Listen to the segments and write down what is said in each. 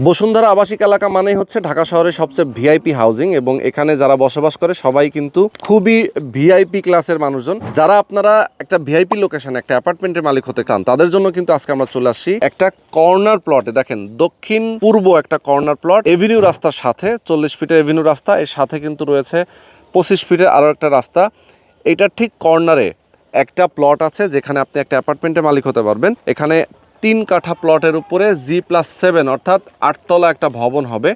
বসুন্ধরা আবাসিক এলাকা মানেই হচ্ছে ঢাকা শহরের সবচেয়ে ভিআইপি হাউজিং এবং এখানে যারা বসবাস করে সবাই কিন্তু খুবই ভিআইপি ক্লাসের মানুষজন। যারা আপনারা একটা ভিআইপি লোকেশনে একটা অ্যাপার্টমেন্টের মালিক হতে চান তাদের জন্য কিন্তু আজকে আমরা চলে আসছি একটা কর্নার প্লটে। দেখেন দক্ষিণ পূর্ব একটা কর্নার প্লট, এভিনিউ রাস্তার সাথে 40 ফিটের এভিনিউ রাস্তা, এর সাথে কিন্তু রয়েছে 25 ফিটের আরও একটা রাস্তা। এইটার ঠিক কর্নারে একটা প্লট আছে যেখানে আপনি একটা অ্যাপার্টমেন্টের মালিক হতে পারবেন। এখানে 3 কাঠা প্লটের উপরে G+7 অর্থাৎ 8 তলা একটা ভবন হবে।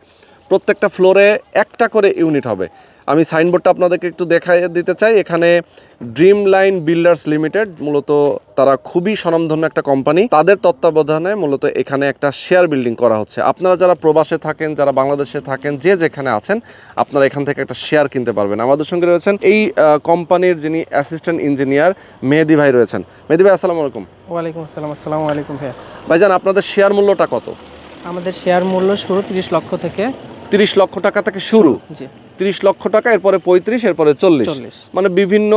প্রত্যেকটা ফ্লোরে একটা করে ইউনিট হবে। আমি সাইনবোর্ডটা আপনাদেরকে একটু দেখাই দিতে চাই। এখানে ড্রিম লাইন বিল্ডার্স লিমিটেড, মূলত তারা খুবই স্বনামধন্য একটা কোম্পানি, তাদের তত্ত্বাবধানে মূলত এখানে একটা শেয়ার বিল্ডিং করা হচ্ছে। আপনারা যারা প্রবাসে থাকেন, যারা বাংলাদেশে থাকেন, যে যেখানে আছেন আপনারা এখান থেকে একটা শেয়ার কিনতে পারবেন। আমাদের সঙ্গে রয়েছেন এই কোম্পানির যিনি অ্যাসিস্ট্যান্ট ইঞ্জিনিয়ার মেহেদি ভাই রয়েছেন। মেহেদি ভাই আসসালামু আলাইকুম। ওয়ালাইকুম আসসালাম। আসসালামু আলাইকুম ভাইয়া। ভাইজান আপনাদের শেয়ার মূল্যটা কত? আমাদের শেয়ার মূল্য শুরু 30 লক্ষ থেকে। 30 লক্ষ টাকা থেকে শুরু? জি। 30 লক্ষ টাকা, এরপরে 35, এরপরে 40, মানে বিভিন্ন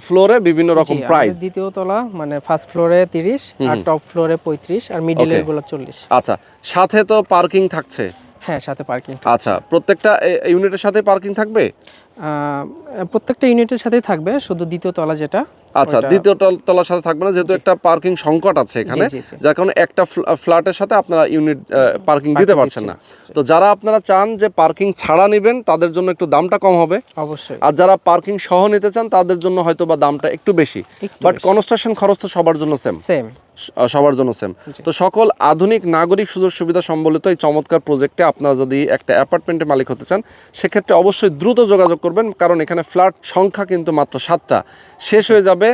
ফ্লোরে বিভিন্ন রকম প্রাইস। দ্বিতীয় তলা মানে ফার্স্ট ফ্লোরে 30 আর টপ ফ্লোরে 35 আর মিডলের গুলো 40। আচ্ছা, সাথে তো পার্কিং থাকছে? হ্যাঁ, সাথে পার্কিং। আচ্ছা, প্রত্যেকটা ইউনিটের সাথে পার্কিং থাকবে? প্রত্যেকটা ইউনিটের সাথেই থাকবে, শুধু দ্বিতীয় তলা যেটা। আচ্ছা, দ্বিতীয় তলার সাথে থাকবে না, যেহেতু একটা পার্কিং সংকট আছে এখানে, যার কারণে একটা ফ্ল্যাটের সাথে আপনারা ইউনিট পার্কিং দিতে পারছেন না। তো যারা আপনারা চান যে পার্কিং ছাড়া নেবেন তাদের জন্য একটু দামটা কম হবে অবশ্যই, আর যারা পার্কিং সহ নিতে চান তাদের জন্য হয়তো বা দামটা একটু বেশি, বাট কনস্ট্রাকশন খরচ তো সবার জন্য সেম। সবার জন্য সেম। তো সকল আধুনিক নাগরিক সুযোগ সুবিধা সম্বলিত এই চমৎকার প্রজেক্টে আপনারা যদি একটা অ্যাপার্টমেন্টের মালিক হতে চান সেক্ষেত্রে অবশ্যই দ্রুত যোগাযোগ করবেন, কারণ এখানে ফ্ল্যাট সংখ্যা কিন্তু মাত্র 7টা, শেষ হয়ে যাবে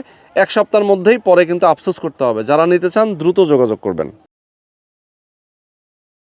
1 সপ্তাহের মধ্যেই, পরে কিন্তু আফসোস করতে হবে। যারা নিতে চান দ্রুত যোগাযোগ করবেন।